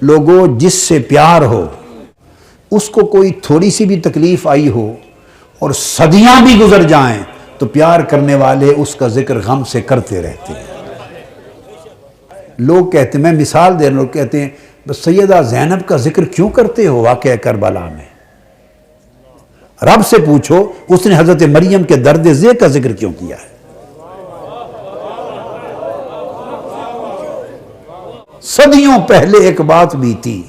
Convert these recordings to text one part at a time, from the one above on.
لوگوں جس سے پیار ہو، اس کو کوئی تھوڑی سی بھی تکلیف آئی ہو اور صدیاں بھی گزر جائیں تو پیار کرنے والے اس کا ذکر غم سے کرتے رہتے ہیں۔ لوگ کہتے ہیں، میں مثال دے رہا ہوں، لوگ کہتے ہیں بس سیدہ زینب کا ذکر کیوں کرتے ہو واقعہ کربلا میں؟ رب سے پوچھو اس نے حضرت مریم کے درد ذہ کا ذکر کیوں کیا ہے؟ صدیوں پہلے ایک بات بھی تھی،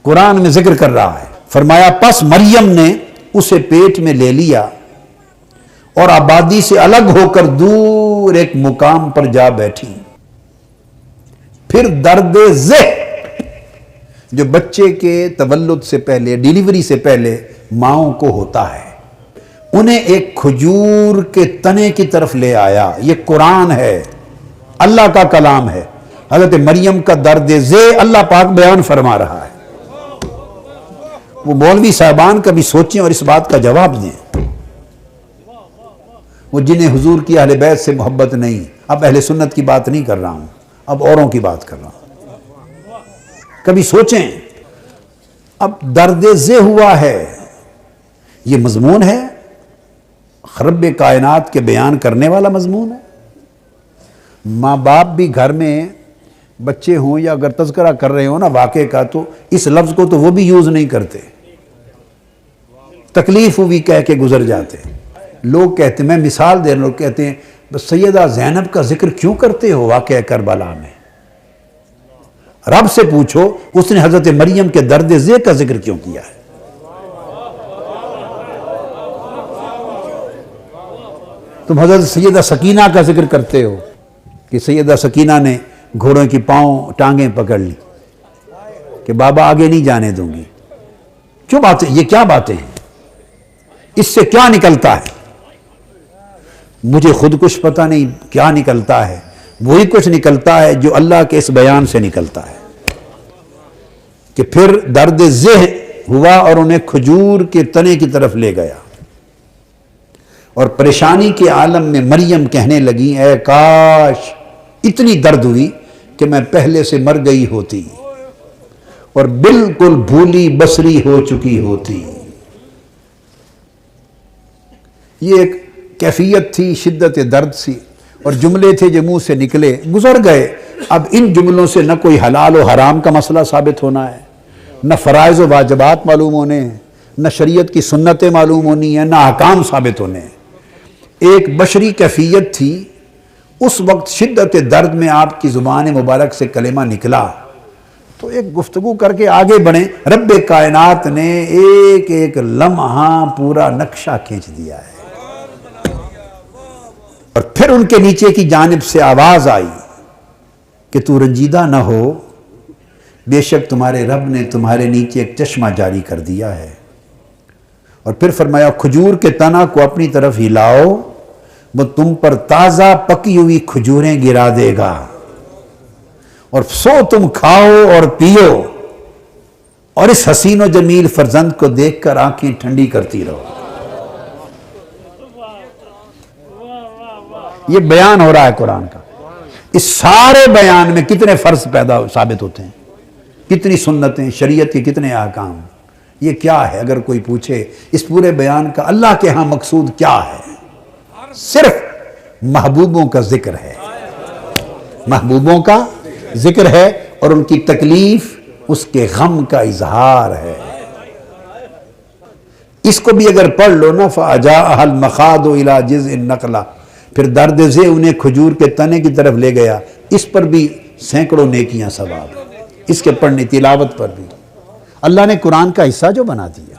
قرآن میں ذکر کر رہا ہے، فرمایا پس مریم نے اسے پیٹ میں لے لیا اور آبادی سے الگ ہو کر دور ایک مقام پر جا بیٹھی۔ پھر درد ذہ جو بچے کے تولد سے پہلے، ڈیلیوری سے پہلے ماؤں کو ہوتا ہے، انہیں ایک کھجور کے تنے کی طرف لے آیا۔ یہ قرآن ہے، اللہ کا کلام ہے۔ حضرت مریم کا درد ذہ اللہ پاک بیان فرما رہا ہے۔ وہ مولوی صاحبان کبھی سوچیں اور اس بات کا جواب دیں، وہ جنہیں حضور کی اہل بیت سے محبت نہیں۔ اب اہل سنت کی بات نہیں کر رہا ہوں، اب اوروں کی بات کر رہا ہوں۔ کبھی سوچیں، اب درد ذہ ہوا ہے، یہ مضمون ہے، رب کائنات کے بیان کرنے والا مضمون ہے۔ ماں باپ بھی گھر میں بچے ہوں یا اگر تذکرہ کر رہے ہوں نا واقعے کا، تو اس لفظ کو تو وہ بھی یوز نہیں کرتے، تکلیف ہوئی کہہ کے گزر جاتے۔ لوگ کہتے ہیں، میں مثال دے رہا ہوں، لوگ کہتے ہیں بس سیدہ زینب کا ذکر کیوں کرتے ہو واقعہ کربلا میں؟ رب سے پوچھو اس نے حضرت مریم کے درد ذہ کا ذکر کیوں کیا ہے؟ تم حضرت سیدہ سکینہ کا ذکر کرتے ہو کہ سیدہ سکینہ نے گھوڑوں کی پاؤں ٹانگیں پکڑ لی کہ بابا آگے نہیں جانے دوں گی۔ کیوں باتیں، یہ کیا باتیں ہیں؟ اس سے کیا نکلتا ہے؟ مجھے خود کچھ پتہ نہیں کیا نکلتا ہے، وہی کچھ نکلتا ہے جو اللہ کے اس بیان سے نکلتا ہے کہ پھر درد ذہ ہوا اور انہیں کھجور کے تنے کی طرف لے گیا، اور پریشانی کے عالم میں مریم کہنے لگی اے کاش اتنی درد ہوئی کہ میں پہلے سے مر گئی ہوتی اور بالکل بھولی بصری ہو چکی ہوتی۔ یہ ایک کیفیت تھی، شدت درد سی، اور جملے تھے جو منہ سے نکلے گزر گئے۔ اب ان جملوں سے نہ کوئی حلال و حرام کا مسئلہ ثابت ہونا ہے، نہ فرائض و واجبات معلوم ہونے ہیں، نہ شریعت کی سنتیں معلوم ہونی ہیں، نہ احکام ثابت ہونے ہیں۔ ایک بشری کیفیت تھی، اس وقت شدت درد میں آپ کی زبان مبارک سے کلمہ نکلا تو ایک گفتگو کر کے آگے بڑھیں۔ رب کائنات نے ایک ایک لمحہ پورا نقشہ کھینچ دیا ہے، اور پھر ان کے نیچے کی جانب سے آواز آئی کہ تو رنجیدہ نہ ہو، بے شک تمہارے رب نے تمہارے نیچے ایک چشمہ جاری کر دیا ہے۔ اور پھر فرمایا کھجور کے تنا کو اپنی طرف ہلاؤ، وہ تم پر تازہ پکی ہوئی کھجوریں گرا دے گا، اور سو تم کھاؤ اور پیو اور اس حسین و جمیل فرزند کو دیکھ کر آنکھیں ٹھنڈی کرتی رہو۔ یہ بیان ہو رہا ہے قرآن کا۔ اس سارے بیان میں کتنے فرض ثابت ہوتے ہیں، کتنی سنتیں، شریعت کے کتنے احکام۔ یہ کیا ہے؟ اگر کوئی پوچھے اس پورے بیان کا اللہ کے ہاں مقصود کیا ہے؟ صرف محبوبوں کا ذکر ہے، محبوبوں کا ذکر ہے، اور ان کی تکلیف، اس کے غم کا اظہار ہے۔ اس کو بھی اگر پڑھ لو نا، فَأَجَاءَهَا الْمَخَاضُ إِلَى جِذْعِ النَّخْلَةِ، پھر درد ذہ انہیں کھجور کے تنے کی طرف لے گیا، اس پر بھی سینکڑوں نیکیاں ثواب، اس کے پڑھنے تلاوت پر بھی۔ اللہ نے قرآن کا حصہ جو بنا دیا۔